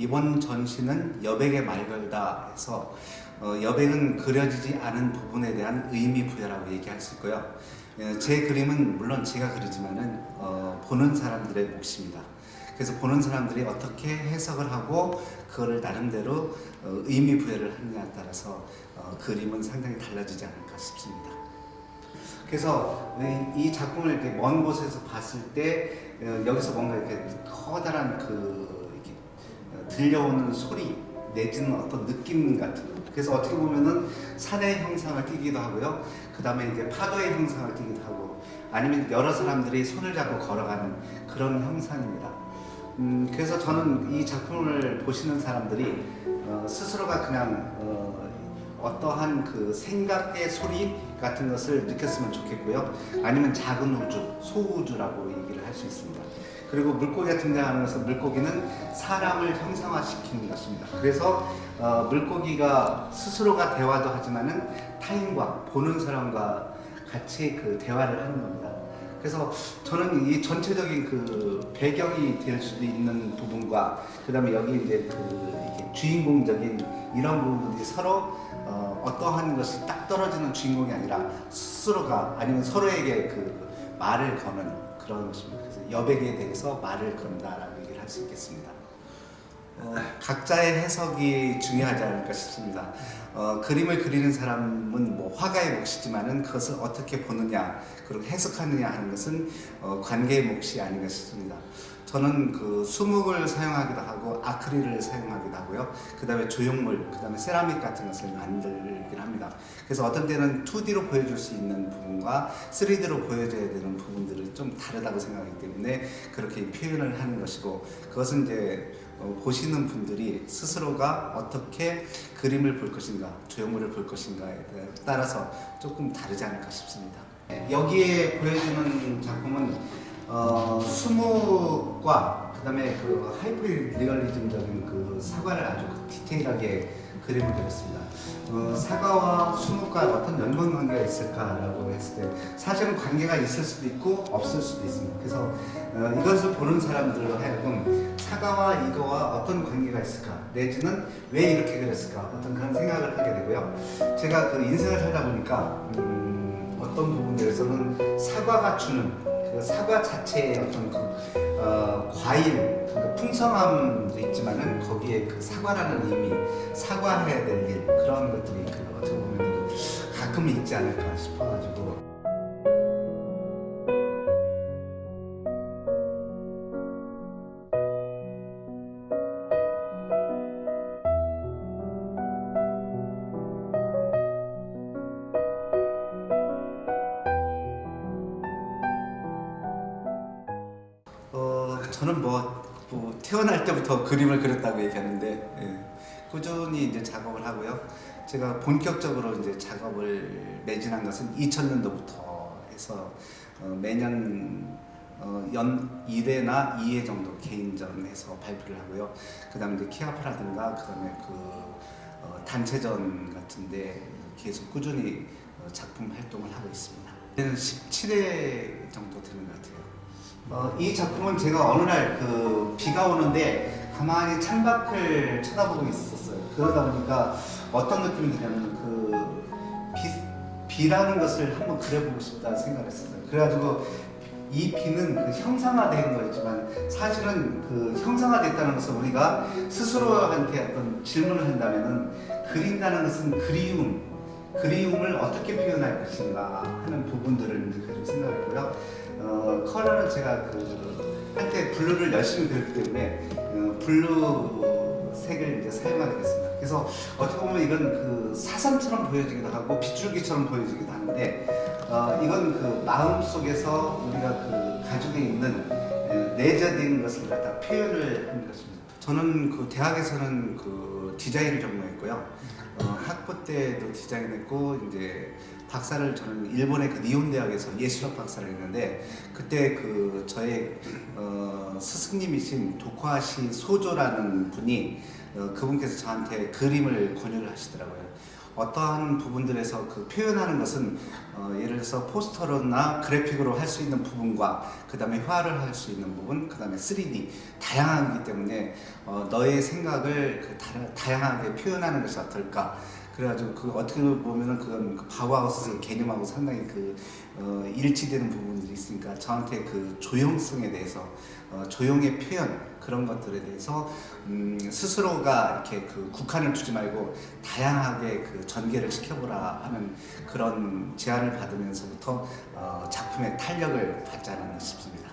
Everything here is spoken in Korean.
이번 전시는 여백의 말 걸다 해서 여백은 그려지지 않은 부분에 대한 의미 부여라고 얘기할 수 있고요. 제 그림은 물론 제가 그리지만은 보는 사람들의 몫입니다. 그래서 보는 사람들이 어떻게 해석을 하고 그거를 나름대로 의미 부여를 하느냐에 따라서 그림은 상당히 달라지지 않을까 싶습니다. 그래서 이 작품을 이렇게 먼 곳에서 봤을 때 여기서 뭔가 이렇게 커다란 이렇게 들려오는 소리 내지는 어떤 느낌 같은 거. 그래서 어떻게 보면은 산의 형상을 띠기도 하고요. 그 다음에 이제 파도의 형상을 띠기도 하고, 아니면 여러 사람들이 손을 잡고 걸어가는 그런 형상입니다. 그래서 저는 이 작품을 보시는 사람들이 스스로가 그냥 어떠한 그 생각의 소리 같은 것을 느꼈으면 좋겠고요. 아니면 작은 우주, 소우주라고 얘기를 할 수 있습니다. 그리고 물고기가 등장하면서 물고기는 사람을 형상화시키는 것입니다. 그래서 물고기가 스스로가 대화도 하지만은 타인과 보는 사람과 같이 그 대화를 하는 겁니다. 그래서 저는 이 전체적인 그 배경이 될 수도 있는 부분과 그 다음에 여기 이제 이렇게 주인공적인 이런 부분들이 서로 어떠한 것이 딱 떨어지는 주인공이 아니라 스스로가 아니면 서로에게 그 말을 거는 그런 것입니다. 그래서 여백에 대해서 말을 건다라고 얘기를 할 수 있겠습니다. 각자의 해석이 중요하지 않을까 싶습니다. 그림을 그리는 사람은 뭐 화가의 몫이지만은 그것을 어떻게 보느냐 그리고 해석하느냐 하는 것은 관계의 몫이 아닌가 싶습니다. 저는 그 수묵을 사용하기도 하고 아크릴을 사용하기도 하고요. 그 다음에 조형물, 그 다음에 세라믹 같은 것을 만들긴 합니다. 그래서 어떤 때는 2D로 보여줄 수 있는 부분과 3D로 보여줘야 되는 부분들은 좀 다르다고 생각하기 때문에 그렇게 표현을 하는 것이고, 그것은 이제 보시는 분들이 스스로가 어떻게 그림을 볼 것인가, 조형물을 볼 것인가에 따라서 조금 다르지 않을까 싶습니다. 여기에 보여주는 작품은 수묵과 그 다음에 그 하이퍼 리얼리즘적인 그 사과를 아주 디테일하게 그림을 그렸습니다. 사과와 수묵과 어떤 연관관계가 있을까라고 했을 때 사실은 관계가 있을 수도 있고 없을 수도 있습니다. 그래서 이것을 보는 사람들로 하여금 사과와 이거와 어떤 관계가 있을까, 내지는 왜 이렇게 그렸을까, 어떤 그런 생각을 하게 되고요. 제가 그 인생을 살다 보니까 어떤 부분들에서는 사과가 주는 그 사과 자체의 어떤 과일, 그 풍성함도 있지만은 거기에 그 사과라는 의미, 사과해야 될 일, 그런 것들이 어떻게 보면 가끔 있지 않을까 싶어가지고. 저는 뭐 태어날 때부터 그림을 그렸다고 얘기하는데, 꾸준히 이제 작업을 하고요. 제가 본격적으로 이제 작업을 매진한 것은 2000년도부터 해서 매년 연 1회나 2회 정도 개인전에서 발표를 하고요. 그 다음에 이제 키아프라든가 그 다음에 단체전 같은데 계속 꾸준히 작품 활동을 하고 있습니다. 이제는 17회 정도 되는 것 같아요. 이 작품은 제가 어느 날 비가 오는데 가만히 창밖을 쳐다보고 있었어요. 그러다 보니까 어떤 느낌이 드냐면 비라는 것을 한번 그려보고 싶다는 생각을 했었어요. 그래가지고 이 비는 형상화된 거였지만 사실은 형상화됐다는 것은 우리가 스스로한테 어떤 질문을 한다면은 그린다는 것은 그리움을 어떻게 표현할 것인가 하는 부분들을 가지고 생각했고요. 컬러는 제가 한때 블루를 열심히 그렸기 때문에 블루 색을 이제 사용하게 됐습니다. 그래서 어떻게 보면 이건 사선처럼 보여지기도 하고 빗줄기처럼 보여지기도 하는데, 이건 마음 속에서 우리가 가지고 있는 내재된 것을 갖다 표현을 하는 것입니다. 저는 대학에서는 디자인을 전공했고요. 학부 때도 디자인했고, 이제 박사를 저는 일본의 니혼 대학에서 예술학 박사를 했는데, 그때 저의 스승님이신 도쿠하시 소조라는 분이 그분께서 저한테 그림을 권유를 하시더라고요. 어떠한 부분들에서 그 표현하는 것은 예를 들어서 포스터로나 그래픽으로 할 수 있는 부분과 그 다음에 화를 할 수 있는 부분, 그 다음에 3D 다양하기 때문에 너의 생각을 다양하게 표현하는 것이 어떨까. 그래가지고 그 어떻게 보면은 그건 그 바우하우스 개념하고 상당히 일치되는 부분들이 있으니까 저한테 그 조용성에 대해서 조용의 표현 그런 것들에 대해서 스스로가 이렇게 국한을 두지 말고 다양하게 전개를 시켜보라 하는 그런 제안을 받으면서부터 작품의 탄력을 받지 않았나 싶습니다.